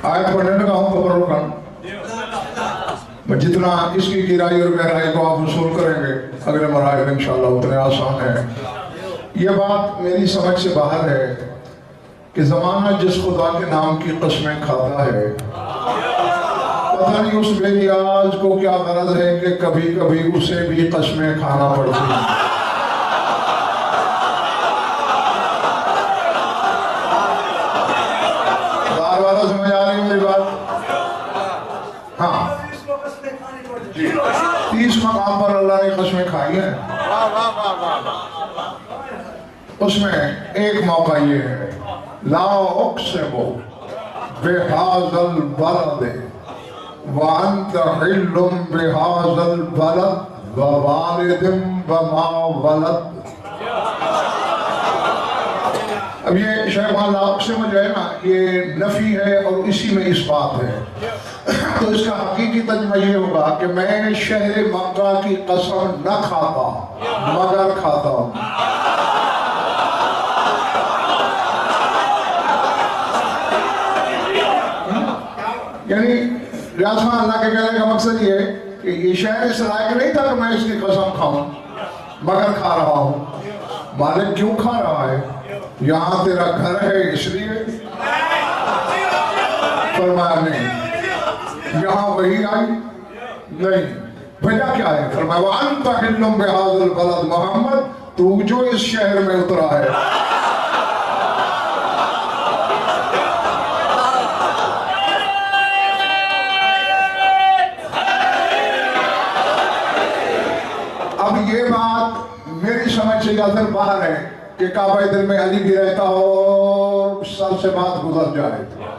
आयत पढ़ने लगा हूँ तबरुकन। मैं जितना इसकी गहराई और गहराई को आप वसूल करेंगे अगले मराहल में इंशाअल्लाह उतने आसान है। ये बात मेरी समझ से बाहर है कि ज़माना जिस खुदा के नाम की कसमें खाता है, पता नहीं उस बेनियाज को क्या गरज है कि कभी कभी उसे भी कसमें खाना पड़ती है। बार समझ आ रही है मेरी बात? हाँ, 30 मकाम पर अल्लाह ने कसमें खाई है। उसमें एक मौका ये है, ला उक़सिमु बिहाज़ल बलद व अंत हिल्लुम बिहाज़ल बलद व वालिदिम वमा वलद। अब ये शैखान उक़सिमु जो है ना, ये नफी है और इसी में इस बात है। तो इसका हकीकी तर्जुमा ये होगा कि मैं शहर मक्का की कसम न खाता मगर खाता हूँ। यानी लिहाजा अल्लाह के कहने का मकसद ये है कि ये शहर इस लायक नहीं था कि मैं इसकी कसम खाऊं मगर खा रहा हूँ। मालिक क्यों खा रहा है? यहाँ तेरा घर है इसलिए? फरमाया नहीं। यहाँ वही आई नहीं, वजह क्या है? फरमाया अंत हिल्लुम बिहाज़ल बलद, मोहम्मद तू जो इस शहर में उतरा है। अब ये बात मेरी समझ से ज्यादा बाहर है कि काबा दिल में अली भी रहता हो, साल से बात गुजर जाए।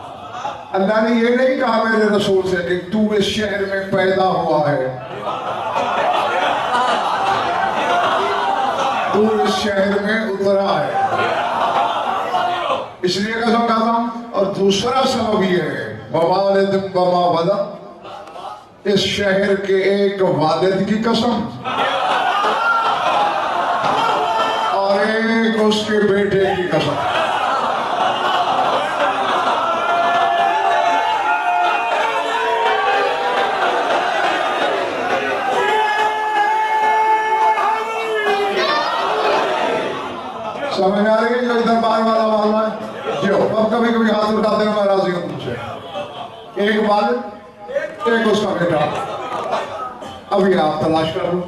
अल्लाह ने ये नहीं कहा मेरे रसूल से कि तू इस शहर में पैदा हुआ है, तू इस शहर में उतरा है, इसलिए कसम खाता हूं। और दूसरा सबब ये है, ववालिदिम वमा वलद, इस शहर के एक वालिद की कसम और एक उसके बेटे की कसम। समझ आ रही है? जो इधर बार वाला मामला है जो अब कभी कभी हाथ उठा देना, मैं राजी हूं तुमसे। एक वालिद एक उसका बेटा, अभी आप तलाश कर लो।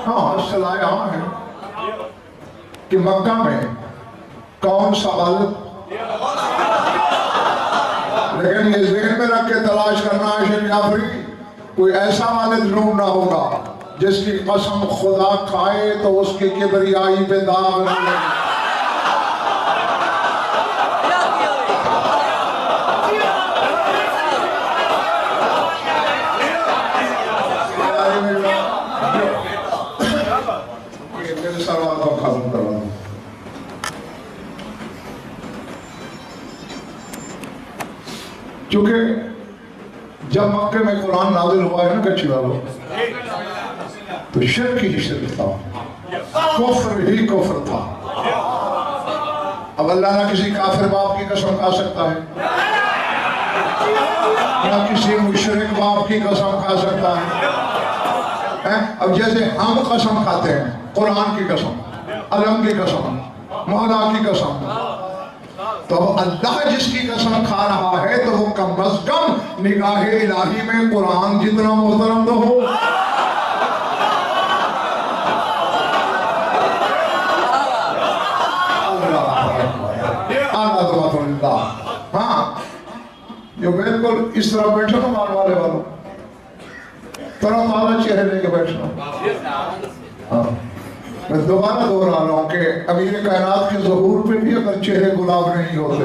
हाँ, सलाह यहाँ है कि मक्का में कौन सा वालिद, लेकिन ये ज़हन में रख के तलाश करना है जाफरी, कोई ऐसा वालिद ढूंढना होगा जिसकी कसम खुदा खाए तो उसकी किबरियाई पे दाग न लगे। मेरे सवाल को खत्म करवा दूं। चूंकि जब मक्के में कुरान नाजिल हुआ है ना कच्ची वालों, तो शिर्क ही शिर्क था, कुफ्र ही कुफ्र था। अब अल्लाह ना किसी काफिर बाप की कसम खा सकता है, ना किसी मुशरिक बाप की कसम खा सकता है। अब जैसे हम कसम खाते हैं, कुरान की कसम, अलम की कसम, मौला की कसम, तो अल्लाह जिसकी कसम खा रहा है तो वो कम अज कम निगाह इलाही में कुरान जितना मोहतरम तो हो। हाँ, जो बिल्कुल इस तरह बैठो ना मान वाले वालों, तरह ताजा चेहरे लेके बैठना। हाँ, मैं दोबारा दोहरा रहा हूँ कि अमीर कायनात के ज़हूर पे भी अगर चेहरे गुलाब नहीं होते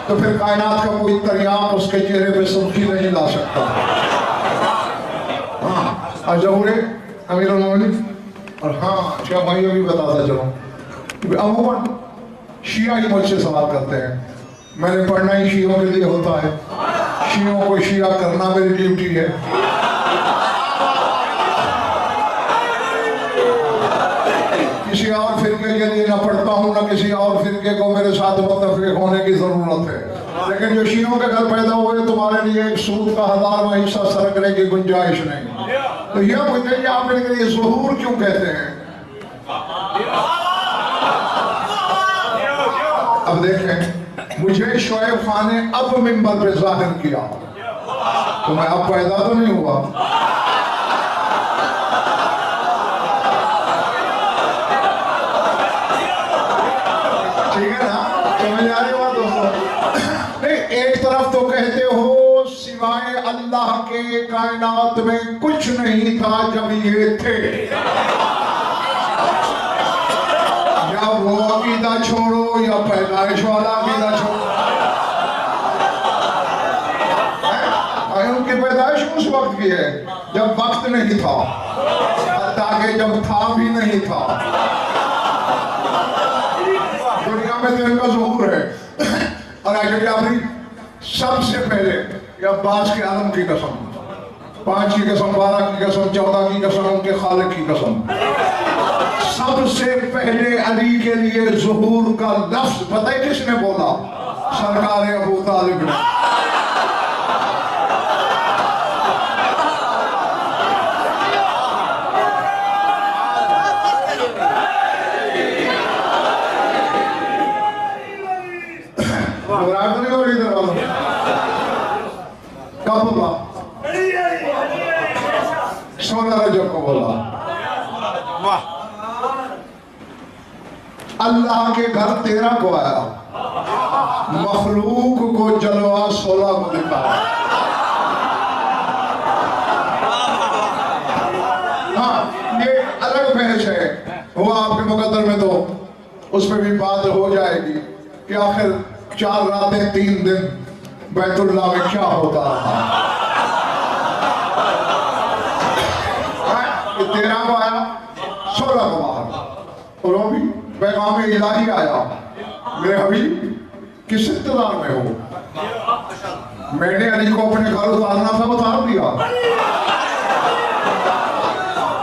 तो फिर कायनात का कोई तरियाम उसके चेहरे पे सुर्खी नहीं ला सकता। हाँ, और ज़हूर अमीर और हाँ, क्या भाइयों भी बताता चलो, अमूमन शिया ही मुझसे सवाल करते हैं, मैंने पढ़ना ही शियों के लिए होता है, शियों को शिया करना मेरी ड्यूटी है। किसी और फिरके के लिए ना पढ़ता हूँ ना किसी और फिरके को मेरे साथ मुत्तफिक होने की जरूरत है, लेकिन जो शियों के घर पैदा हुए तुम्हारे लिए एक सूद का 1000वां हिस्सा सरकने की गुंजाइश नहीं। तो यह पूछे आप इनके लिए ज़ुहूर क्यों कहते हैं? अब देखें, मुझे शोएब खान ने अब मिंबर पे जाहिर किया, तो मैं अब पैदा तो नहीं हुआ। ठीक है ना, समझ आ रही बात दोस्तों? नहीं, एक तरफ तो कहते हो सिवाय अल्लाह के कायनात में कुछ नहीं था जब ये थे, या वो अकीदा छोड़ो या पैदाइश वाला अकीदा छोड़ो। उनकी पैदाइश उस वक्त की है जब वक्त नहीं था, ताकि जब था भी नहीं था। दुनिया में तो इनका ज़ुहूर है। और आगे अपनी सबसे पहले या अब्बास के आलम की कसम, 5 की कसम, 12 की कसम, 14 की कसम, उनके खालिक की कसम, सबसे पहले अली के लिए ज़ुहूर का लफ्ज पता है किसने बोला? सरकार अबू तालिब ने। कब बोला? 16 रजब को बोला। अल्लाह के घर 13 को आया, मखलूक को जलवा 16 को दिखाया। हाँ, ये अलग बहस है, वो आपके मुकद्दर में तो उस पर भी बात हो जाएगी कि आखिर 4 रातें 3 दिन बैतुल्लाह में क्या होता रहा। 13 को आया, 16 को बाहर, और वो भी पैगाम इलाही आया, मेरे हबीब किस इंतजार में हो? मैंने अली को अपने घर उतारना था, उतार दिया।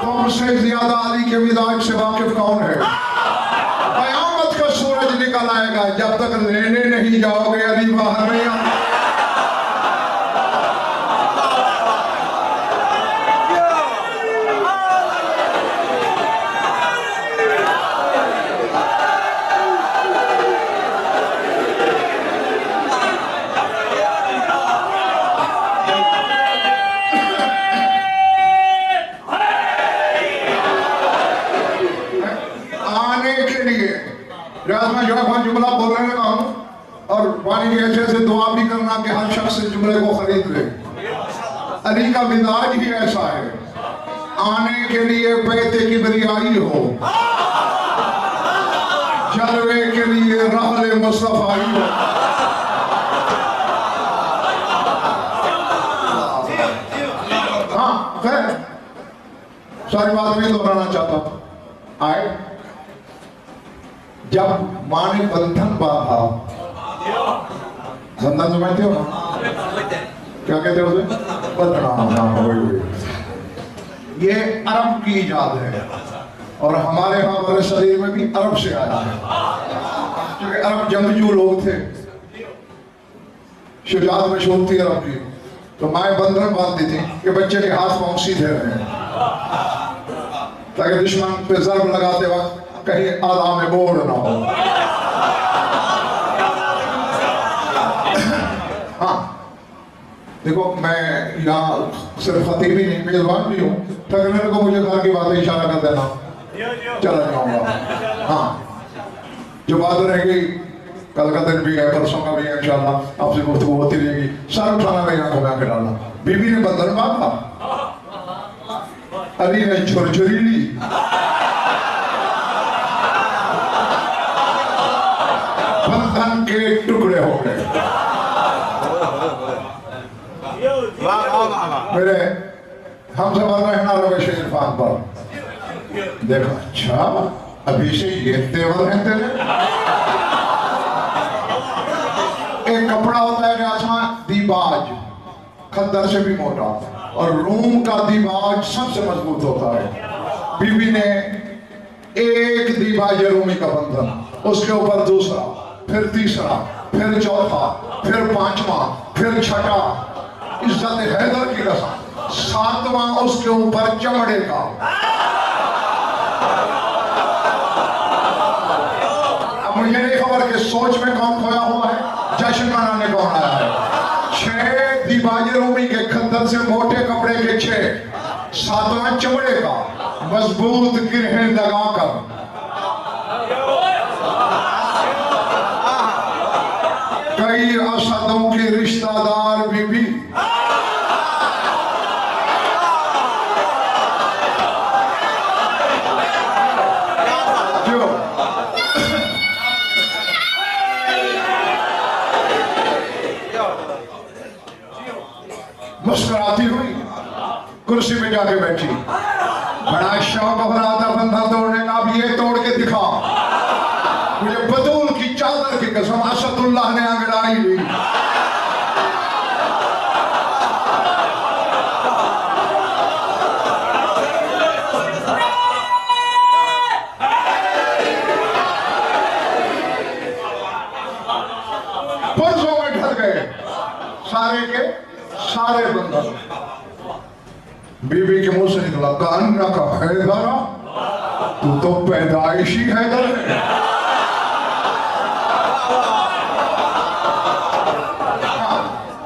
तुमसे ज्यादा अली के मिजाज से वाकिफ कौन है? कयामत का सूरज निकल आएगा, जब तक लेने नहीं जाओगे अली बाहर नहीं आएगा। मैं जो है जुमला बोलने लगा हूँ और वाणी के ऐसे दुआ भी करना कि हर शख्स इस जुमले को खरीद ले। अली का मिजाज ही ऐसा है, आने के लिए पैते की बरियाई हो, जलवे के लिए रहले मुस्तफाई हो। हाँ खैर, सारी बात नहीं दोहराना चाहता। आए जब माँ ने बंधन बांधा, बंधन समझते हो ना, क्या कहते हो उसे? बंधना। ये अरब की इजाद है और हमारे यहाँ वाले शरीर में भी अरब से आया है, क्योंकि अरब जंगजू लोग थे, शुजात मशहूर थी अरब की। तो माएँ बंधन बांधती थी कि बच्चे के हाथ पांव सीधे रहे, ताकि दुश्मन पे जर्ब लगाते वक्त कहीं आधा में बोड़ ना हो। हाँ देखो, मैं यहाँ सिर्फ खतीब ही नहीं, मेजबान भी हूँ। थकने को मुझे घर की बातें इशारा कर देना, चला जाऊंगा। हाँ, जो बात रहेगी कल का दिन भी है, परसों का भी है, इंशाल्लाह आपसे गुफ्तगू होती रहेगी। सर उठाना नहीं, आंखों में आंखें डालना। बीबी ने बंधन बांधा, अली ने छुरछुरी ली, बंधन के टुकड़े हो गए। मेरे हम सब रहना रवेश इरफान पर देखो, अच्छा अभी से ये तेवर है तेरे। एक कपड़ा होता है आसमान दीबाज, खद्दर से भी मोटा, और रूम का दीबाज सबसे मजबूत होता है। बीवी ने एक दीवार रूमी का बंधन, उसके ऊपर दूसरा, फिर तीसरा, फिर चौथा, फिर पांचवा, फिर छठा, इज्जत हैदर की कसम, सातवां उसके ऊपर चमड़े का। अब मुझे नहीं खबर कि सोच में कौन खोया हुआ है, जश्न मनाने कौन आया है। 6 दीवार रूमी के खंदर से मोटे कपड़े के 6, सातवां चमड़े का, मजबूत गिरहें लगाकर। कई असदों के रिश्तेदार भी जो मुस्कुराती हुई कुर्सी में जाके बैठी। बड़ा शौक हो रहा था बंधा तोड़ने का, अब ये तोड़ के दिखा। मुझे बतूल की चादर की कसम असदुल्लाह ने अंगड़ाई ली। पुरजों में ढल गए सारे के सारे बंधन। बीबी के मुंह से निकला, कान्ना का हैदरा, तू तो पैदाइशी हैदर है।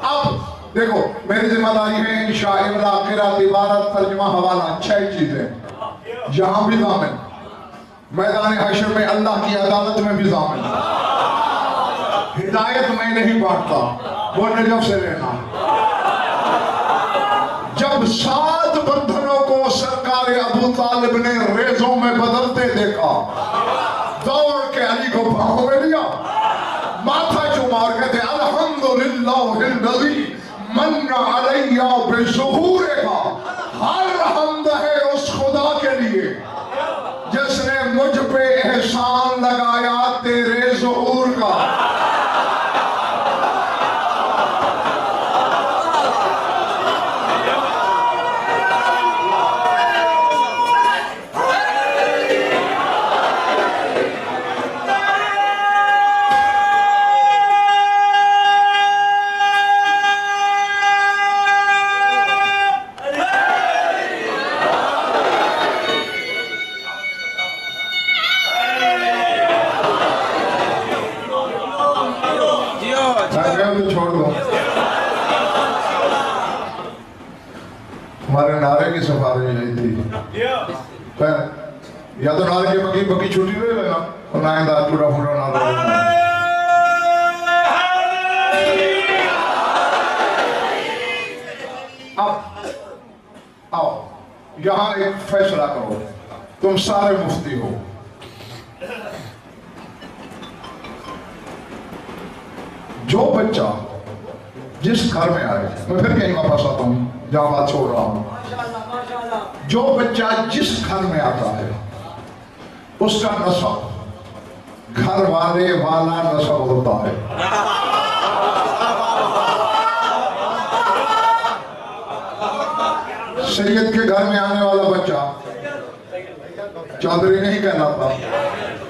अब देखो, मेरी जिम्मेदारी है इंशा, इमला, किरात, इबारत, तर्जुमा, हवाला, 6 चीजें। जहां भी दामन, मैदान हशर में अल्लाह की अदालत में भी दामन। हिदायत मैं नहीं बांटता, वो नजफ से लेना। जब 7 बंधनों को सरकार अबू तालिब ने रेजों में बदलते देखा, दौड़ के अली को बाहों में लिया, माथा चुमा और कहते अल्हम्दुलिल्लाहिल्लज़ी मन्ना अलैया बिज़ुहूरिहा। हर हम्द है उस खुदा के लिए जिसने मुझ पे एहसान लगाया तेरे ज़ुहूर का। तो छोड़ दो, हमारे नारे की सिफारिश नहीं थी। या तो नारे के बकी बकी छुट्टी ले लेना और ना इंदा पूरा पूरा नारा। अब आओ यहां एक फैसला करो, तुम सारे मुफ्ती हो। जो बच्चा जिस घर में आए, मैं फिर कहीं वापस आता हूं जहां बात छोड़ रहा हूं, जो बच्चा जिस घर में आता है उसका नसब घर वाले वाला नसब होता है। सैयद के घर में आने वाला बच्चा चौधरी नहीं कहलाता,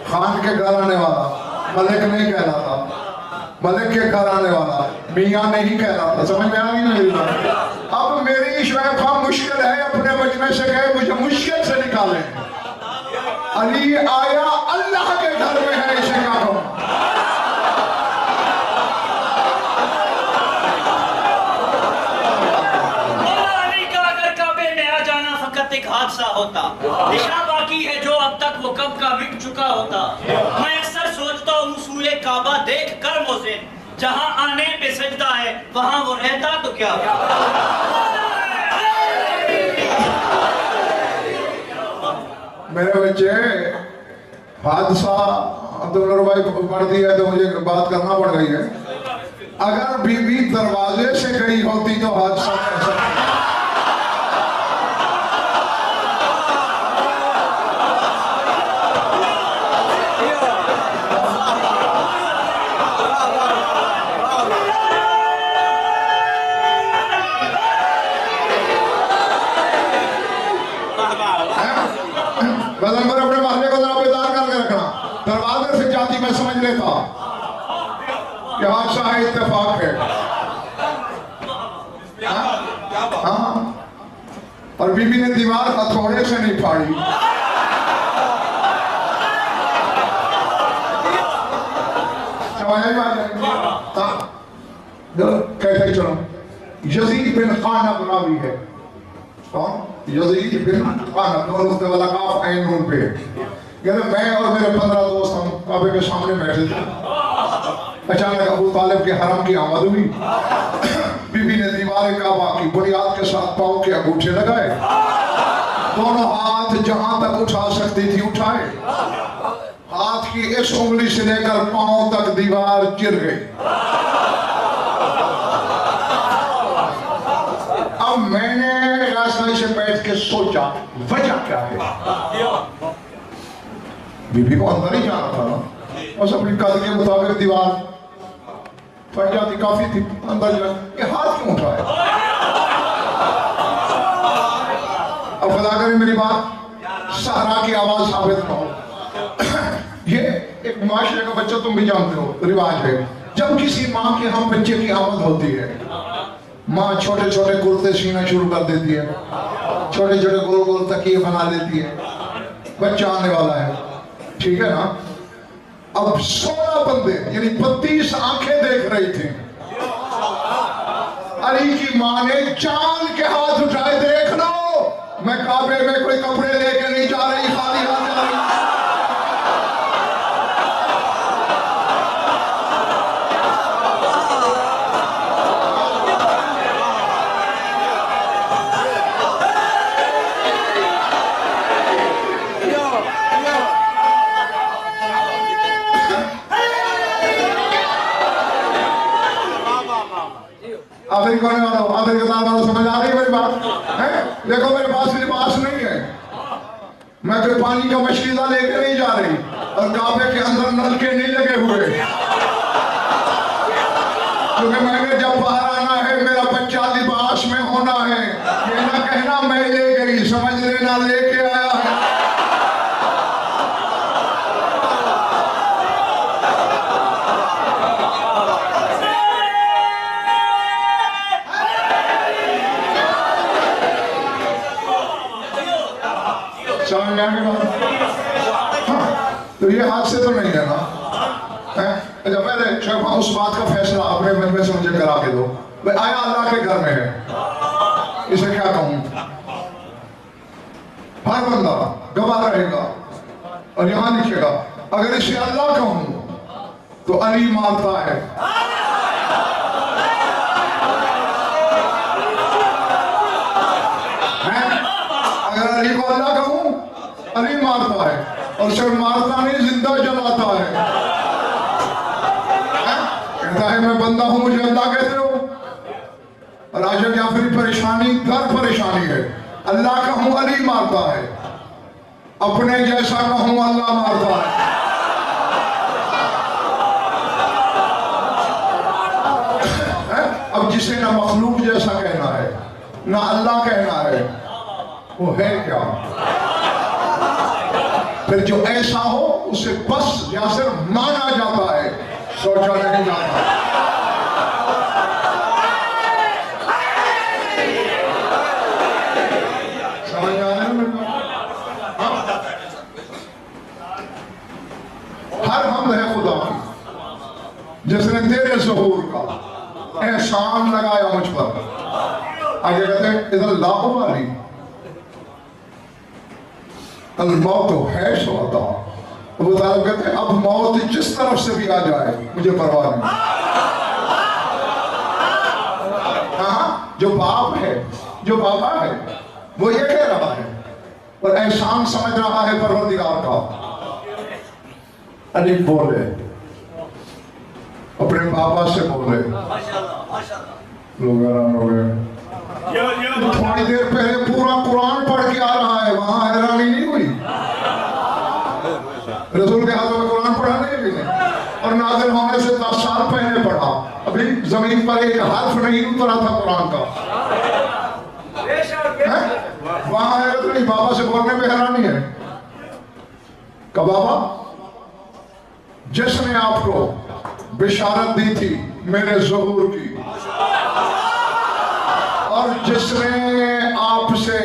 खान के घर आने वाला मलिक नहीं कहलाता, मलिक के घर आने वाला मियाँ नहीं कहलाता। समझ में आ गई ना मेरी बात? अब मेरी शैफा मुश्किल है, अपने बचने से कहे मुझे मुश्किल से निकाले। अली आया अल्लाह के घर में है, इसे क्या कहूं? अली का अगर काबे में आ जाना फकत एक हादसा होता, निशा बाकी है जो अब तक वो कब का मिट चुका होता। मैं अक्सर सोचता हूँ उसूले काबा देख कर मोहसिन, जहाँ आने पे सजदा है वहाँ वो रहता तो क्या मेरे बच्चे हादसा अब्दुल भाई पढ़ दिया तो मुझे बात करना पड़ गई है। अगर बीबी दरवाजे से गई होती तो हादसा कैसा? बदन पर अपने महल्ले को था, ये हादसा है, इत्तेफाक है। हाँ, और बीबी ने दीवार हथौड़े से नहीं फाड़ी, कहते चलो यजीद बिन खान अबरावी है। कौन? यजीद बिन खान, दोनों वाला काफ ऐन नून पे। कहते मैं और मेरे 15 दोस्त हम काबे के सामने बैठे थे, अचानक अबू तालिब के हरम की आमद हुई। बीबी ने दीवार काबा की बुनियाद के साथ पांव के अंगूठे लगाए, दोनों हाथ जहां तक उठा सकती थी उठाए, हाथ की इस उंगली से लेकर पांव तक दीवार चिर गई। अब मैंने रास्ते से बैठ के सोचा वजह क्या है। बीबी को अंदर ही जाना था ना, बस अपनी कद के मुताबिक दीवार फट जाती, काफी थी, अंदर जा ये हाथ क्यों उठाए। अब खुदा करे मेरी बात सहरा की आवाज साबित ना हो। ये एक माशरे का बच्चा, तुम भी जानते हो, रिवाज है, जब किसी माँ के हम बच्चे की आमद होती है, माँ छोटे छोटे कुर्ते सीना शुरू कर देती है, छोटे छोटे गोल गोल तकिए बना देती है, बच्चा आने वाला है, ठीक है ना। अब 16 बंदे यानी 32 आंखें देख रही थी। अली की माँ ने चांद के हाथ उठाए, देख लो मैं काबे में कोई कपड़े लेके नहीं जा रही, खाली हाथ जा रही। आखिर करने वाला हो, आखिर के वाला समझ आ रही है मेरी बात है। देखो मेरे पास लिबास नहीं है, मैं कोई पानी का मशकीला लेके नहीं जा रही, और काबे के अंदर नलके नहीं लगे हुए, क्योंकि मैंने जब बाहर आना है मेरा बच्चा लिबास में होना है। ये ना कहना मैं ले गई, समझ लेना लेके आया है। समझ आएंगे बात? हाँ, तो ये हाथ से तो नहीं है ना। अच्छा पहले उस बात का फैसला अपने मन में से मुझे करा के दो, भाई आया अल्लाह के घर में है, इसे क्या कहूं। हर बंदा गवाह रहेगा और यहां लिखेगा अगर इसे अल्लाह कहूं तो अली मारता है, अगर अली को अल्लाह कहूं अली मारता है, और सिर्फ मारता नहीं जिंदा जलाता है। कहता है मैं बंदा हूं मुझे अल्लाह कहते हो, और राजा जाफरी परेशानी दर परेशानी है। अल्लाह कहूं अली मारता है, अपने जैसा कहूं अल्लाह मारता है। अब जिसे ना मखलूक जैसा कहना है ना अल्लाह कहना है, वो है क्या। फिर जो ऐसा हो उसे बस या सिर्फ माना जाता है, सोचा नहीं जाता। समझ आ रहा है मेरे को? हर हम है खुदा की, जिसने तेरे ज़हूर का एहसान लगाया मुझ पर। आगे कहते हैं इधर लाखों वाली मौत तो है शोता। वो तालिब कहते हैं अब मौत जिस तरफ से भी आ जाए मुझे परवाह नहीं। हाँ, जो बाप है जो बाबा है वो ये कह रहा है और एहसान समझ रहा है परवरदिगार का। अली बोले अपने बाबा से बोले, लोग हैरान हो गए। थोड़ी देर पहले पूरा कुरान पढ़ के आ रहा है, वहां हैरानी नहीं हुई। रसूल के हाथों में कुरान पढ़ा नहीं और नाज़िल होने से 10 साल पहले पढ़ा, अभी जमीन पर एक हर्फ नहीं उतरा था कुरान का। वहां है तो नहीं, बाबा से बोलने में हैरानी है। कब बाबा जिसने आपको बिशारत दी थी मेरे ज़हूर की, और जिसने आपसे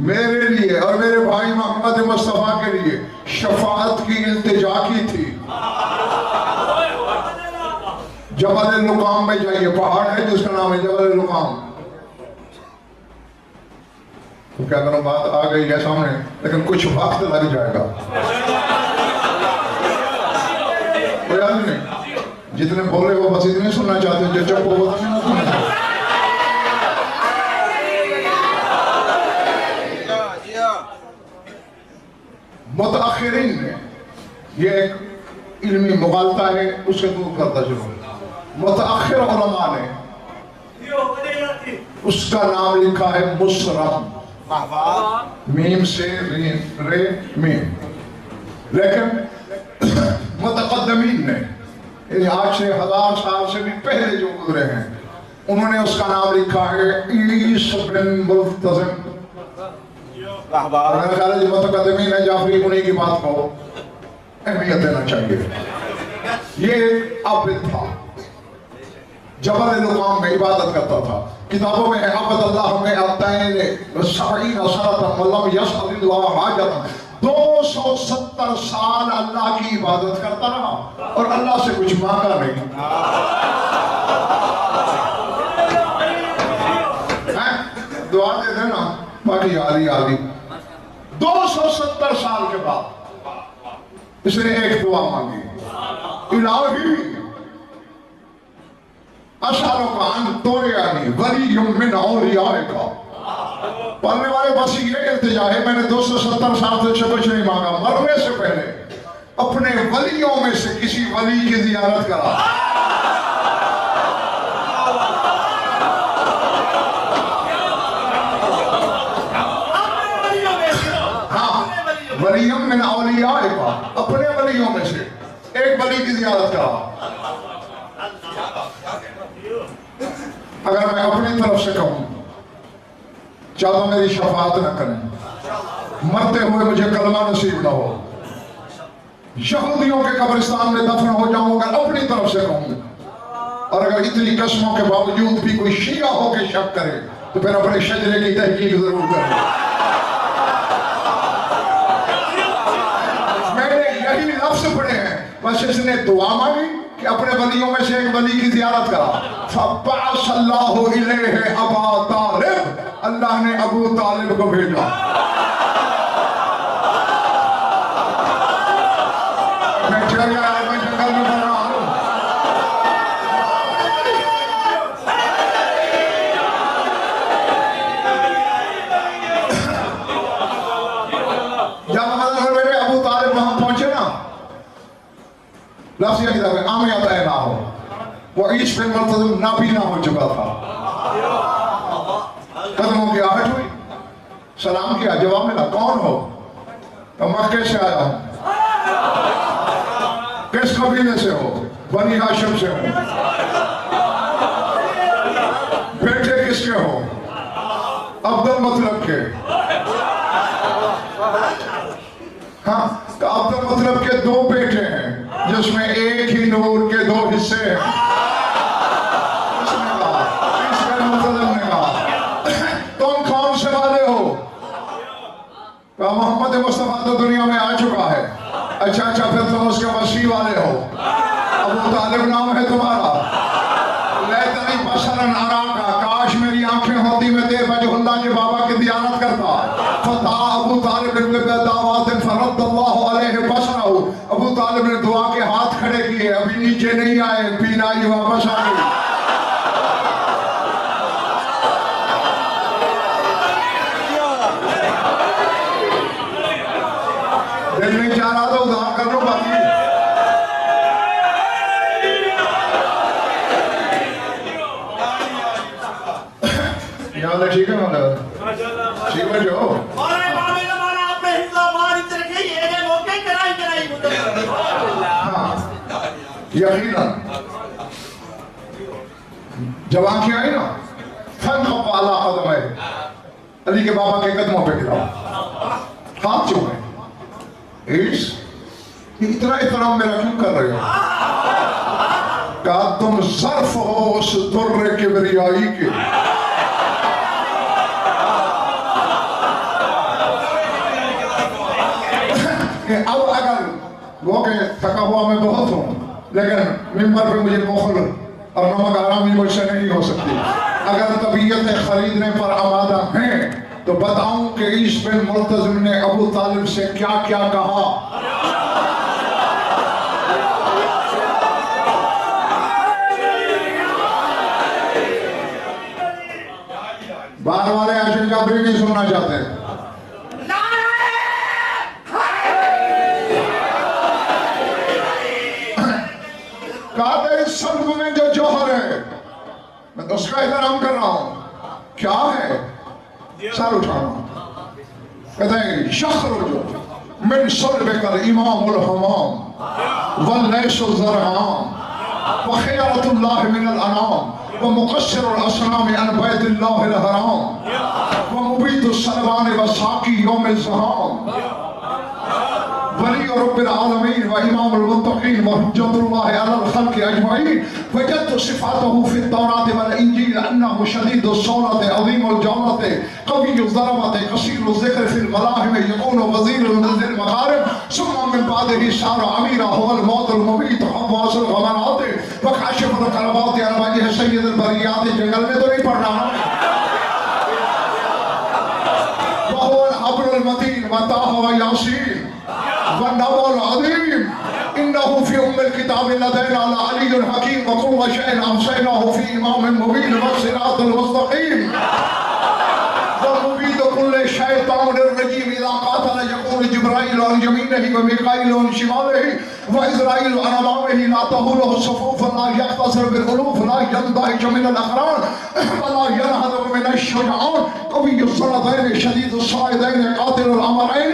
मेरे लिए और मेरे भाई मोहम्मद मुस्तफ़ा के लिए शफाअत की इल्तिजा की थी। जबल लुकाम में जाइए, पहाड़ है जिसका नाम है जबल लुकाम। तो क्या करूं, बात आ गई है सामने, लेकिन कुछ वक्त लग जाएगा। कोई आदमी नहीं, जितने बोले हो बस इतने सुनना चाहते हो, जो चुप हो वो नहीं सुनना चाहते। मुतअखिरीन ने, ये एक इल्मी मुगालता है, उसे दूर करता चलो। मुतअखिर उलमा ने उसका नाम लिखा है मुसरफ, मीम से रे मीम। लेकिन मुतक़द्दमीन ने आज से 1000 साल से भी पहले जो गुजरे हैं, उन्होंने उसका नाम लिखा है ईस बिन मुल्तज़िम। मेरा ख्याल है जो मुतक़द्दमीन है जाफरी, उन्हीं की बात को अहमियत देना चाहिए। ये आबिद था, जबल लुकाम में इबादत करता था। किताबों में है अब्दुल्लाह में अतैन सईन असरत वल्लम यसअलिल्लाह हाजत, 270 साल अल्लाह की इबादत करता रहा और अल्लाह से कुछ मांगा नहीं। दुआ दे देना, बाकी आली आली। 270 साल के बाद इसने एक दुआ मांगी, इलाही अशारोकान तोरियानी वली मिन औलियाका। पढ़ने वाले बस ये इल्तिजा है, मैंने 270 साल से कुछ नहीं मांगा, मरने से पहले अपने वलियों में से किसी वली की जियारत करा। हाँ, वलियम मिन औलियाका, अपने वलियों में से एक वली की जियारत करा। अगर मैं अपनी तरफ से कहूं, चाहो मेरी शफाअत न करें, मरते हुए मुझे कलमा नसीब न हो, यहूदियों के कब्रिस्तान में दफन हो जाऊं, अगर अपनी तरफ से कहूं, और अगर इतनी कसमों के बावजूद भी कोई शिया होकर शक करे, तो फिर अपने शजरे की तहकीक जरूर करें। मैंने यही लफ्ज पढ़े हैं, बस इसने दुआ मांगी कि अपने वलियों में से एक वली की जियारत करा। फब्बासल्लाहु इलैहि अबा तालिब, अल्लाह ने अबू तालिब को भेजा। मैं जंगल में बन रहा हूं, जब मेरे अबू तालिब वहां पहुंचे ना, लफ्ज़ किताब में आम आता है ना हो, वो ईश बिन मुल्तज़िम नाबीना हो चुका था। कदमों की आहट हुई, सलाम किया, जवाब मिला, कौन हो? तो मक्के से आया हूं। किस कबीले से हो? बनी हाशिम से हो। बेटे किसके हो? अब्दुल मतलब के। हाँ, तो अब्दुल मतलब के 2 बेटे हैं, जिसमें एक ही नूर के 2 हिस्से हैं। तुम कौन से वाले हो? मोहम्मद मुस्तफा तो दुनिया में आ चुका है। अच्छा अच्छा, फिर तुम उसके वसी वाले हो। अबू तालिब नाम है तुम्हारा। लैतनी बशरन अराका, काश मेरी आंखें होती, मैं दे वजहुल्लाह के बाबा की दियानत करता। फता अबू तालिब फरद्दल्लाहु अलैहि बसरहु, अबू तालिब ने दुआ के हाथ खड़े किए, अभी नीचे नहीं आए, बीनाई वापस आ गई। दिल नहीं चाह रहा तो उधार कर लो, बाकी याद है। ठीक है मतलब ठीक है जो यकीनन जब आंखें आई ना, फन वाला कदम है, अली के बाबा के कदमों पे गिरा, हाथ चूमे। कि इतना एहतराम मेरा क्यों कर रहे हो? कहा तुम ज़र्फ हो उस दुर्र किबरियाई के। अब अगर वो के थका हुआ मैं बहुत हूँ, लेकिन मिंबर पे मुझे बुखल और नमक आरामी मुझसे नहीं हो सकती। अगर तबीयतें खरीदने पर आमादा हैं तो बताऊं कि ईस बिन मुर्तज़िम ने अबू तालिब से क्या क्या कहा। बार वाले आशिक जाफरी नहीं सुनना चाहते। इस सब में जो जौहर है मैं तो उसका एहतराम कर रहा हूं। क्या है? सर उठाना। कहते हैं शख्रुजु मिन सुलबिकल इमामुल हमाम वल्लैसुल ज़रआम व खियारतुल्लाह मिनल अनाम व मुक़स्सिरुल असनाम अन बैतिल्लाहिल हराम व मुबीदुस सलवान व साकी यौमिल ज़हाम वली रब्बिल आलमीन व इमामुल मुत्तक़ीन व हुज्जतुल्लाह अलल खल्क़ि अजमईन वजदतु सिफ़ातहु फ़ित तौरात वल इंजील अन्नहु शदीदुस सौलत अज़ीमुल जौलत क़वियुज़ ज़रबत कसीरुज़ ज़िक्र फ़िल मलाहिम यकूनु वज़ीरुल ज़िल मग़ारिब सुम्मा मिन बादिही सारा अमीरा हुवल मौतुल मुबीत हव्वासुल ग़मरात व काशिफुल करबात अला वजहि सय्यिदुल बरियात। जंगल में तो नहीं पढ़ रहा व हुवल हब्लुल मतीन व ताहा व यासीन वन्नबुल अज़ीम इन्नहु फ़ी उम्मिल किताब लदैना लअलियुल हकीम व कुल्ल शैइन अहसैनाहु फ़ी इमामिन मुबीन व सिरातुल मुस्तक़ीम व मुबीद कुल्ल शैतानिर रजीम इज़ा क़ातल यक़ूलु जिब्राईल अन यमीनिही व मिकाईल अन शिमालिही व इज़राईल अन अमामिही ला तहूलुहु सफ़ूफ़ ला यक़्तसिर बिल उलूफ़ ला यंदहिश मिनल अक़रान व ला यनहदु मिनश शुजाआन क़वियुस सनदैन शदीदुस साइदैन क़ातिलुल अमरैन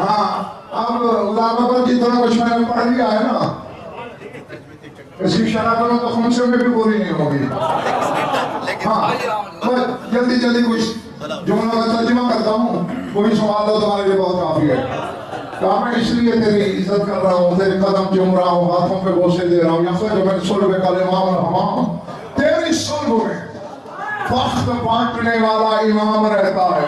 हाँ, अब उदाहरण जितना कुछ मैंने पढ़ लिया है ना, इसकी शराब करो तो खुमसे में भी पूरी नहीं होगी। हाँ, मैं जल्दी जल्दी कुछ जुमलों का तर्जुमा करता हूँ, कोई सवाल हो तुम्हारे लिए बहुत काफी है। कहा मैं इसलिए तेरी इज्जत कर रहा हूँ, तेरे कदम चूम रहा हूँ, हाथों पे बोसे दे रहा हूँ, या फिर मैं सुल्ब कल इमाम हमाम तेरी सुल्ब में वक्त बांटने वाला इमाम रहता है।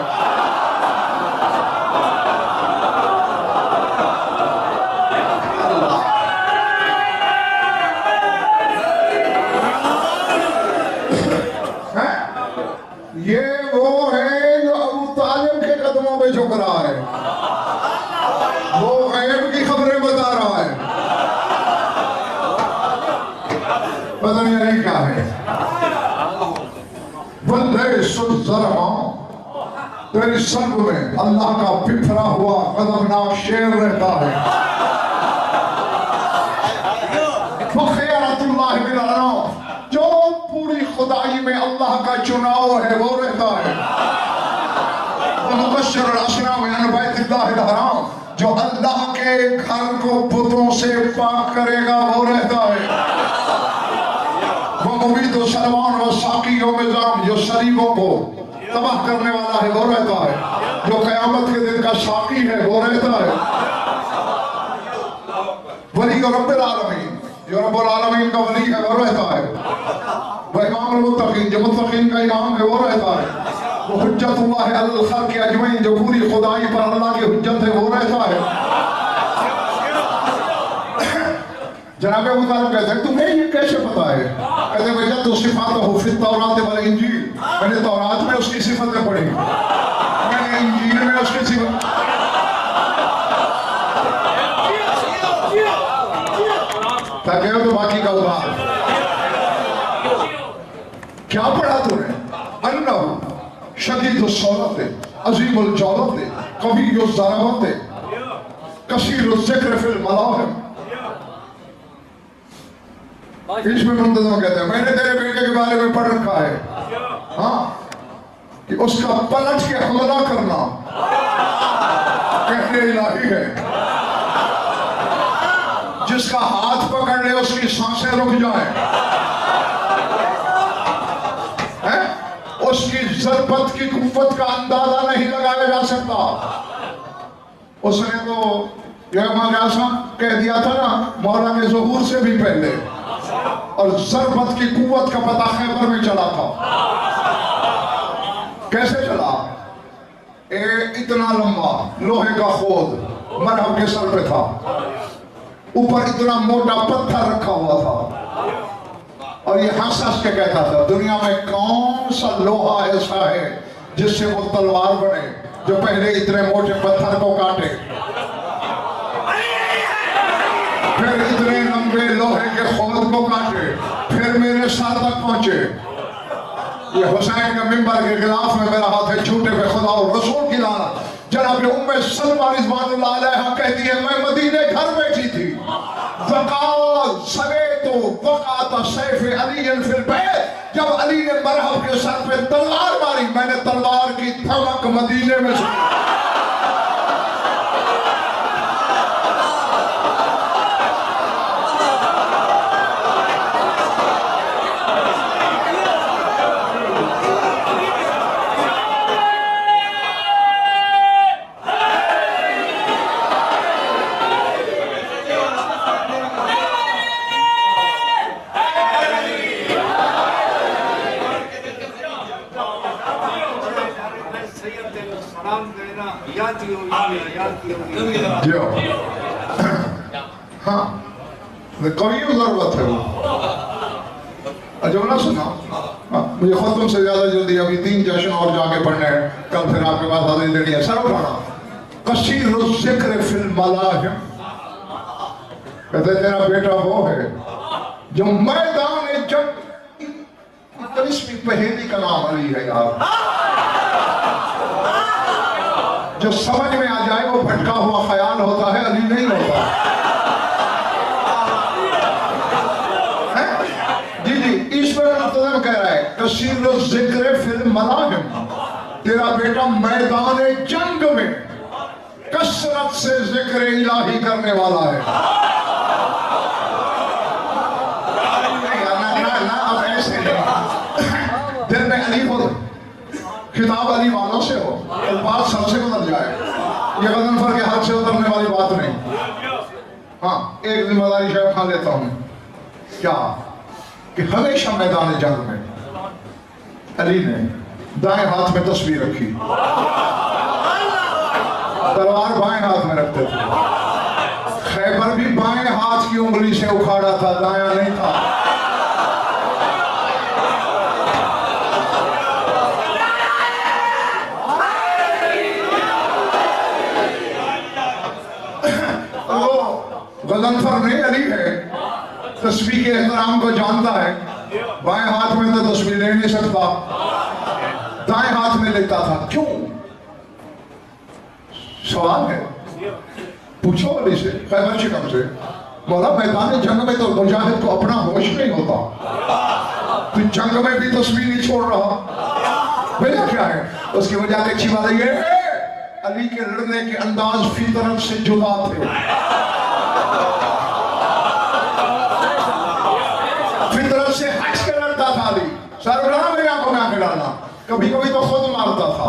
ये वो है जो अबू तालिब के कदमों पे झुक रहा है, वो गैब की खबरें बता रहा है। पता नहीं क्या है। तेरी सल्ब में अल्लाह का बिखरा हुआ कदमनाक शेर रहता है। जो पूरी खुदाई में अल्लाह का चुनाव है वो रहता है। जो अल्लाह के घर को बुतों से पाक करेगा वो रहता है। वो मुबीद सलमान व साकी यौम-ए-ज़ाम जो शरीकों को तबाह करने वाला है वो रहता है। जो क़यामत के दिन का साकी है वो रहता है। वली रब्बिल आलमीन जो रब्बुल आलमीन का वली है वो रहता है। वह इमामुल मुत्तक़ीन जो मुत्तक़ीन का इमाम है वो रहता है। वो हुज्जतुल्लाह अलल खल्क़ि अजमईन जो पूरी खुदाई पर अल्लाह की हुज्जत है वो रहता है। जनाब अबू तालिब कहते हैं तुम्हें ये कैसे पता है? कहते हैं वजदतु सिफ़ातहु फ़ित तौरात वल इंजील, मैंने तौरात में उसकी सिफतें पढ़ी, मैंने इंजील में उसकी सिफत। ताकि तो बाकी का उदाहरण क्या पढ़ा तूने? अन्नहु शदीदुस सौलत अज़ीमुल जौलत क़वियुज़ ज़रबत कसीरुज़ ज़िक्र फ़िल मलाहिम। इसमें मुंतज़म कहते हैं मैंने तेरे बेटे के बारे में पढ़ रखा है, हाँ, कि उसका पलट के हमला करना कहने इलाही है, जिसका हाथ पकड़ ले उसकी सांसें रुक जाए, उसकी ज़रबत की कुव्वत का अंदाजा नहीं लगाया जा सकता। उसने तो कह दिया था ना मौला के ज़हूर से भी पहले, और ज़रबत की कुव्वत का पता खैबर में चला था। कैसे चला? इतना लंबा लोहे का खोद मरहब के सर पे था, ऊपर इतना मोटा पत्थर रखा हुआ था, और ये हंस हंस के कहता था दुनिया में कौन सा लोहा ऐसा है जिससे वो तलवार बने जो पहले इतने मोटे पत्थर को काटे, फिर इतने लंबे लोहे के खोद को काटे, फिर मेरे सर तक पहुंचे। ये हुसैन के मिंबर के खिलाफ में मेरा हाथ है, झूठे पे खुदा और रसूल की लानत। जनाब उम्मे सलमा रिज़वानुल्लाह अलैहा कहती है मैं मदीने घर बैठी थी, जब अली ने मरहब के सर पे तलवार मारी, मैंने तलवार की धमक मदीने में सुनी। हाँ, कवि जरूरत है वो अजब ना सुना। मुझे खुद से ज्यादा जल्दी अभी 3 जश्न और जाके पढ़ने हैं, कल फिर आपके पास हाजिरी देनी है। सर उठाना कसीर ज़िक्र फिल मलाहिम, कहते तेरा बेटा वो है जो मैदान जंग, इसमें पहेली का नाम अली है यार, जो समझ में आ जाए वो भटका हुआ ख्याल होता है, अली नहीं होता है? जी जी, ईश्वर मुतज़म कह रहा है कसीर ज़िक्र फिल मलाहिम, तेरा बेटा मैदान जंग में कसरत से जिक्र इलाही करने वाला है। ना अब ऐसे दिल में अली हो, खिताब अली वालों से हो, तो बात सबसे बदल जाए। ये गज़नफ़र के हाथ से उतरने वाली बात नहीं। हाँ, एक जिम्मेदारी शायद खा लेता हूँ, क्या कि हमेशा मैदान जंग में अली ने दाएं हाथ में तस्वीर रखी, तलवार बाएं हाथ में रखते थे। खैबर भी बाएं हाथ की उंगली से उखाड़ा था, दायां नहीं था। गज़नफ़र नहीं अली है, तस्वीर के एहतराम को जानता है। बाएं हाथ में तो तस्वीर ले नहीं सकता, दाएं हाथ में लेता था। क्यों? सवाल है, पूछो अली से, खैबर शिकम से, बोला मैदान जंग में तो मुजाहिद को अपना होश नहीं होता, तो जंग में भी तस्वीर नहीं छोड़ रहा, वजह क्या है? उसकी वजह अच्छी बात है, ये अली के लड़ने के अंदाज फितरत से जुदा थे। फितरत से हट के लड़ता था अली, सर उड़ाना मेरी आंखों में आके डालना, कभी कभी तो खुद मारता था।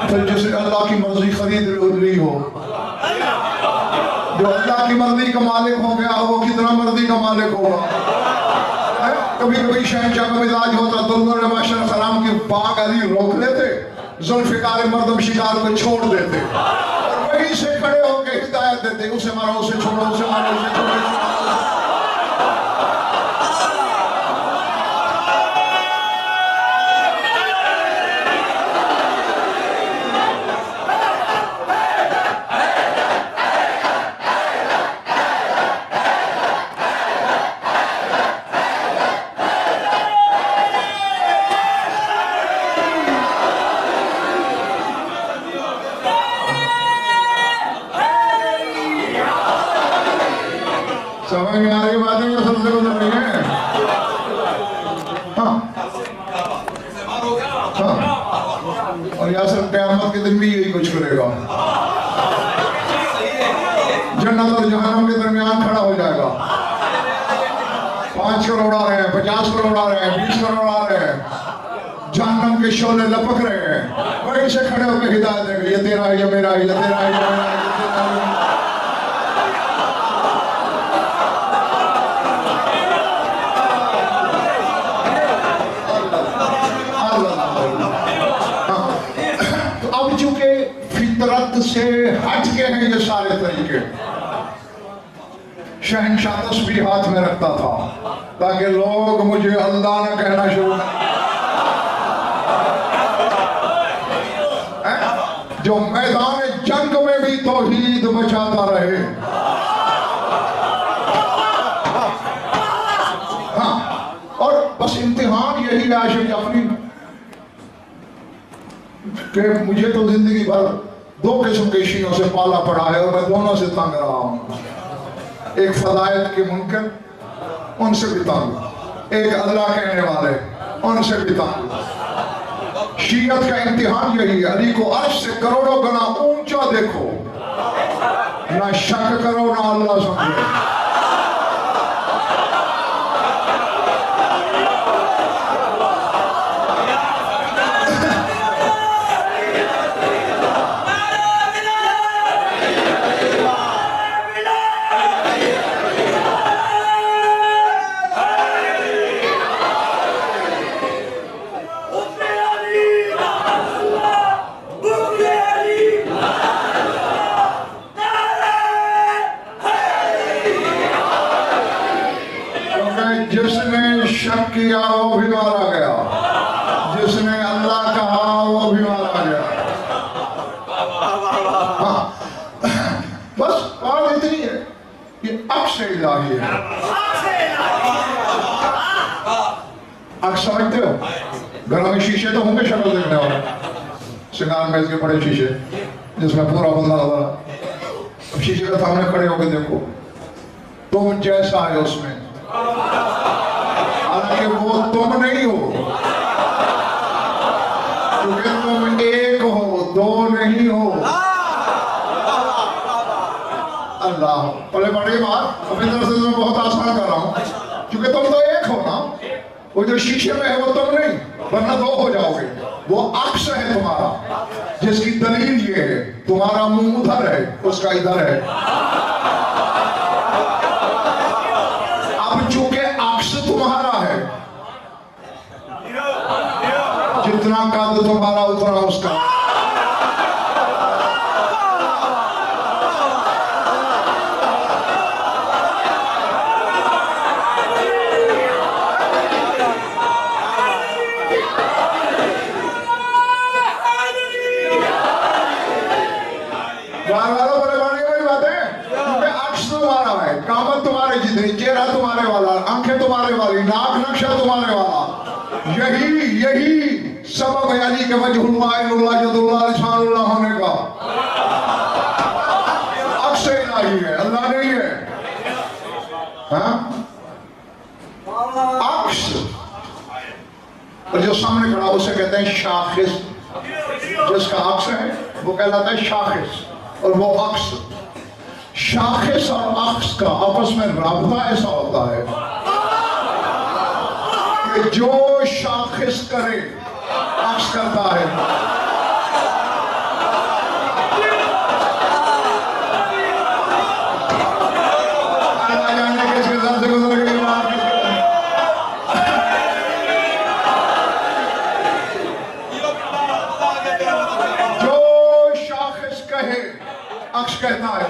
फिर जिसे अल्लाह की मर्जी खरीद ली हो, जो अल्लाह की मर्जी का मालिक हो गया वो कितना मर्जी का मालिक होगा। कभी कभी शहंशाह का मिजाज होता, दुल्हन माशर सलाम की बाग अली रोक लेते, जुल्फ़िकार मर्दम शिकार को छोड़ देते, और वहीं से खड़े होकर हिदायत देते, उसे मारो, उसे छोड़ो, उसे मारो, उसे छोड़ो। समझ में आ रही बातें मेरे सबसे गुजर रही है। हाँ हाँ, और यासर क़यामत के दिन भी यही कुछ करेगा। जन्नत और जहन्नम के दरमियान खड़ा हो जाएगा। 5 करोड़ आ रहे हैं, 50 करोड़ आ रहे हैं, 20 करोड़ आ रहे हैं, जहन्नम के शोले लपक रहे हैं, वहीं से खड़े होकर हिदायत देंगे, ये तेरा है, ये मेरा है, ये तेरा है, ये मेरा है, ये तेरा है। अब चूंकि फितरत से हट के हैं ये सारे तरीके, शहनशाह तस्बीह हाथ में रखता था ताकि लोग मुझे अल्लाह न कहना शुरू करें, जो मैदान जंग में भी तौहीद बचाता रहे। हाँ, और बस इम्तिहान यही है आशिक अपनी कि मुझे तो जिंदगी भर 2 किस्म के शियों से पाला पड़ा है और मैं दोनों से तंग रहा हूं। एक फदायत के मुनकर, उनसे भी तंग, एक अल्लाह कहने वाले, उनसे भी तंग। शीयत का इम्तिहान यही है, अली को अर्श से करोड़ों गुना ऊंचा देखो, ना शक करो ना अल्लाह समझो। जिसने शक किया वो भी मारा गया, जिसने अल्लाह कहा वो भी मारा गया। हाँ, बस बात इतनी है, ये अक्स इलाही है। अक्स समझते हो? घरों में शीशे तो होंगे शक्ल देखने वाले, सिंगार मेज के बड़े शीशे जिसमें पूरा बंदा लगा। अब शीशे के सामने खड़े होकर देखो, तुम जैसा है उसमें, हालांकि वो तुम नहीं हो, क्योंकि तुम एक हो, 2 नहीं हो। अल्लाह पहले बड़ी बात अपनी तरफ से मैं बहुत आसान कर रहा हूं, क्योंकि तुम तो एक हो ना। वो जो शीशे में है वो तुम नहीं, वरना 2 हो जाओगे। वो अक्स है तुम्हारा, जिसकी दलील ये है तुम्हारा मुंह उधर है, उसका इधर है। अब चूंकि अक्स तुम्हारा है, जितना कद तुम्हारा उतना उसका। कामत तुम्हारे जितनी, चेहरा तुम्हारे वाला, आंखें तुम्हारे वाली, नाक नक्शा तुम्हारे वाला, यही सबब है अली के वजहुल्लाह लिसानुल्लाह होने का। अक्स इलाही है, अल्लाह नहीं है। हाँ, अक्स, और जो सामने खड़ा उसे कहते हैं शाखिस। जिसका अक्स है वो कहलाता है शाखिस, और वो अक्स। शाखिस और अक्स का आपस में राबता ऐसा होता है कि जो शाखिस करे अक्स करता है। जाने किसके साथ से गुजर गई बात, जो शाखिस कहे अक्स कहता है।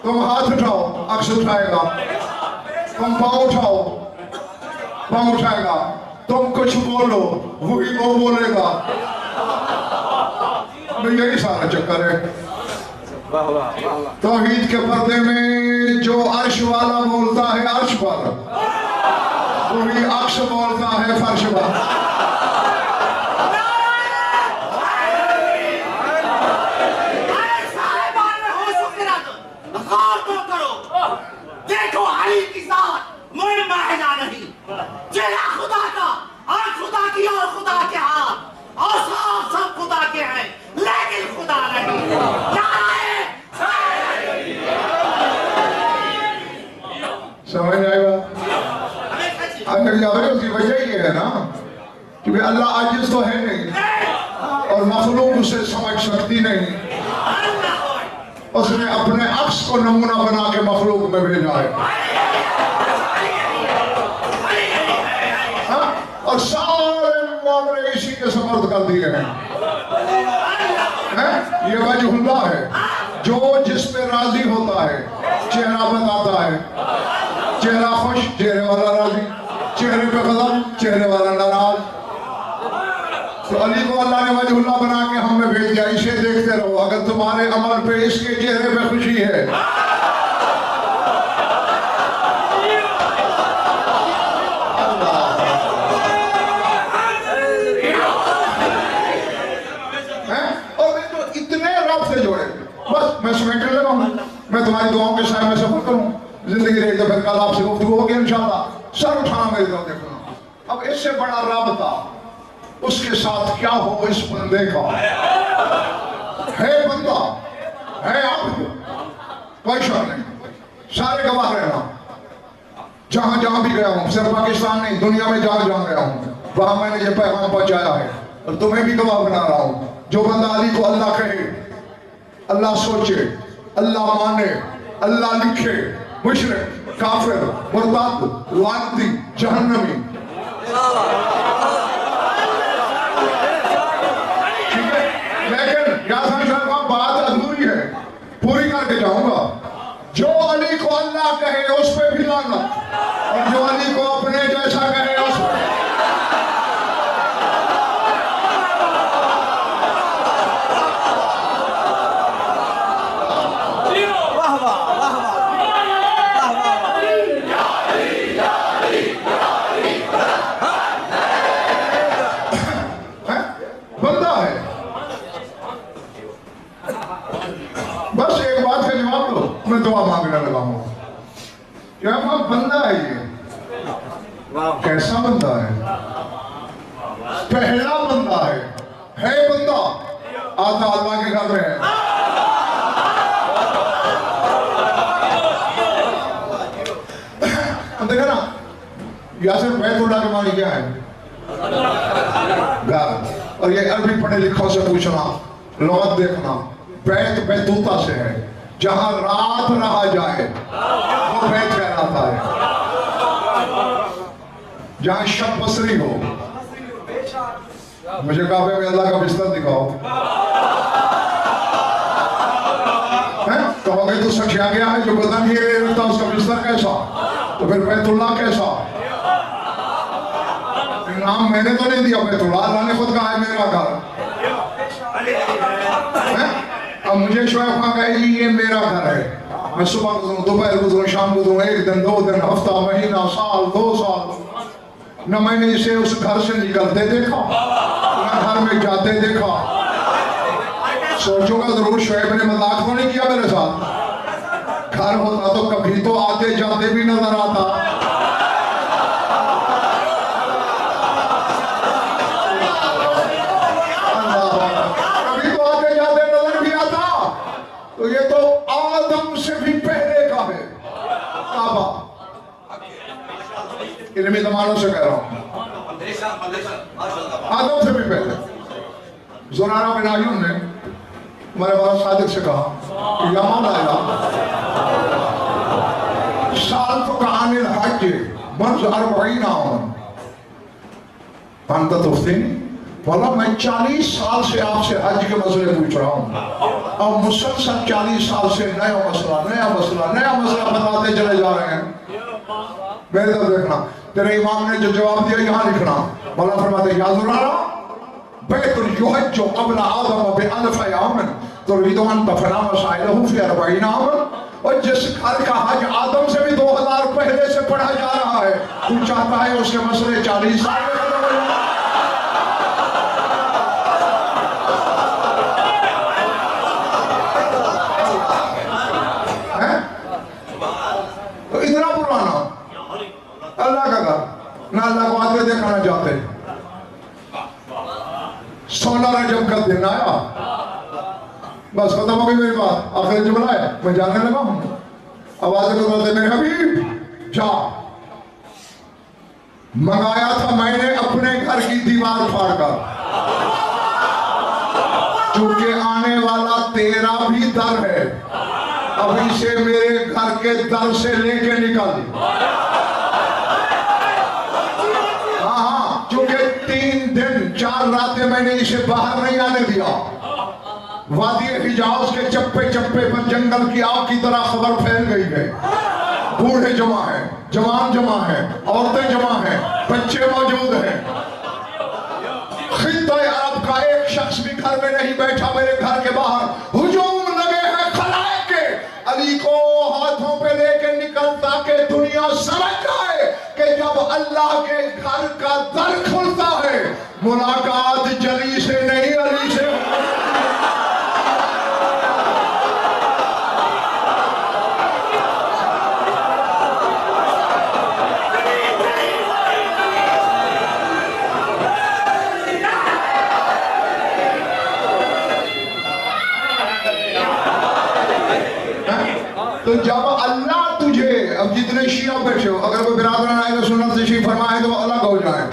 तुम हाथ उठाओ, अक्स उठाएगा। तुम पाँव उठाओ, पाँव उठाएगा। तुम कुछ बोलो, वही वो बोलेगा। यही सारा चक्कर है। तौहीद के पर्दे में जो अर्श वाला बोलता है अर्श पर, वही अक्स बोलता है फर्श पर। देखो जावे उसकी वजह ये है ना, क्योंकि अल्लाह आजिज तो है नहीं और मखलूक उसे समझ सकती नहीं। उसने अपने अक्स को नमूना बना के मखलूक में भेजा है। हाँ? और सारे मामले इसी के समर्थ कर दिए हैं। ये वजहुल्लाह है, जो जिस पे राजी होता है चेहरा बताता है। चेहरा खुश, चेहरे वाला राजी, चेहरे पे गज़ब, चेहरे वाला नाराज। तो अली को अल्लाह ने वजहुल्लाह बना के हमें भेज दिया, इसे देखते रहो। अगर तुम्हारे अमल पे इसके चेहरे पे खुशी है बस मैं समेटने लगा हूँ। मैं तुम्हारी दुआओं के साथ में सफर करूँ, जिंदगी रही तो फिर कल आपसे गुफ्तगू होगी इंशाल्लाह। सर उठाना मेरी तरफ देखना। अब इससे बड़ा राबता उसके साथ क्या हो इस बंदे का है। बंदा है आप, कोई शक नहीं, सारे गवाह रहना। जहां जहां भी गया हूँ, सिर्फ पाकिस्तान नहीं, दुनिया में जहां जहां गया हूँ वहां मैंने ये पैगाम पहुंचाया है और तुम्हें भी गवाह बना रहा हूँ। जो बंदा अली को अल्लाह कहे, अल्लाह सोचे, अल्लाह माने, अल्लाह लिखे, मुशरिक, काफिर, मुर्ताद, लानती, जहन्नमी। ठीक है, लेकिन याद साहब बात अधूरी है, पूरी करके जाऊंगा। जो अली को अल्लाह कहे उस पे भी लानत, और जो अली को अपने जैसा कहे उस पे। मैं दुआ मांगने लगा हूँ। क्या बंदा है ये? कैसा बंदा है? पहला बंदा है बंदा, आता अल्लाह के घर में है। देखा ना, यासिर बैतुल्लाह के मानी क्या है? घर। और ये अरबी पढ़े लिखों से पूछना, लुगत देखना, बैत बैतूता से है, जहां रात रहा जाए वो बैत कहलाता है। जहां शब बसरी हो, मुझे काबे में अल्लाह का बिस्तर दिखाओ, कहोगे तो सखिया गया है जो बदन ही रहता उसका बिस्तर कैसा, तो फिर बैतुल्लाह कैसा? नाम मैंने तो नहीं दिया बैतुल्लाह, अल्लाह ने खुद कहा है मेरा घर। अब मुझे शोएब खान कहे जी ये मेरा घर है, मैं सुबह गुजरूं, दोपहर गुजरूं, शाम गुजरूं, एक दिन, 2 दिन, हफ्ता, महीना, साल, 2 साल, न मैंने इसे उस घर से निकलते देखा, न घर में जाते देखा। सोचूंगा जरूर शोएब ने मजाक तो नहीं किया मेरे साथ। घर होता तो कभी तो आते जाते भी नजर आता। तो ये तो आदम से भी पहले का है काबा। इल्मी ज़मानों से कह रहा हूँ, आदम से भी पहले। ज़ुरारा बिन आयुन ने हमारे वाला सादिक से कहा कि या मौला साल तो कहानिल हज मंज़ 40 आमन अंत तोफ़्ती बोला मैं 40 साल से आपसे हज के मसले पूछ रहा हूँ और मुसलसल 40 साल से नया मसला बताते चले जा रहे हैं। मेरे तरफ देखना, तेरे इमाम ने जो जवाब दिया यहाँ लिखना। बोला फरमाते या ज़ुरारा बैतुल युहज्जु क़ब्ल आदम बिअल्फ़ आमिन तुरीदु अन तफ़ना मसाइलहु फ़ी 40 आमन। और जिस घर का हज आदम से भी 2000 पहले से पढ़ा जा रहा है, तू चाहता है उसके मसले 40 साल में खत्म हो जाए। इतना पुराना अल्लाह का घर, ना अल्लाह को आते देखना चाहते। 16 रजब का दिन आया, बस खत्म हो गई मेरी बात। आखिर जुमला है, मैं जाने लगा हूँ। आवाज को बोलते मेरे हबीब जा, मंगाया था मैंने अपने घर की दीवार फाड़कर, चूंकि आने वाला तेरा भी दर है, अभी से मेरे घर के दर से लेके निकल। हाँ, चूंकि 3 दिन 4 रातें मैंने इसे बाहर नहीं आने दिया। वादी हिजाज के चप्पे चप्पे पर जंगल की आग की तरह खबर फैल गई है। बूढ़े जमा है, जवान जमा है, औरतें जमा है, बच्चे मौजूद हैं। खित्ता अरब का एक शख्स भी घर में नहीं बैठा। मेरे घर के बाहर हुजूम लगे हैं खलाइक के। अली को हाथों पे लेके निकलता कि दुनिया समझ जाए कि जब अल्लाह के घर का दर खुलता है, मुलाकात जली से नहीं अली से। तो जब अल्लाह तुझे, अब जितने शिया बैठे हो, अगर कोई बिरादरान आए तो सुन्नत से शी फरमाए तो अलग हो जाए।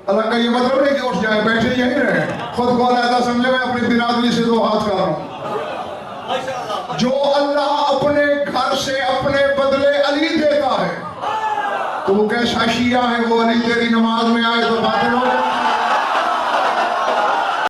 अलग का ये मतलब नहीं कि उठ जाए, बैठे यहीं रहे। खुद को अलग समझे, मैं अपनी बिरादरी से 2 हाथ कर रहा हूं। जो अल्लाह अपने घर से अपने बदले अली देता है, तो वो कैसा शिया है? वो अली तेरी नमाज में आए तो बातें हो जाए।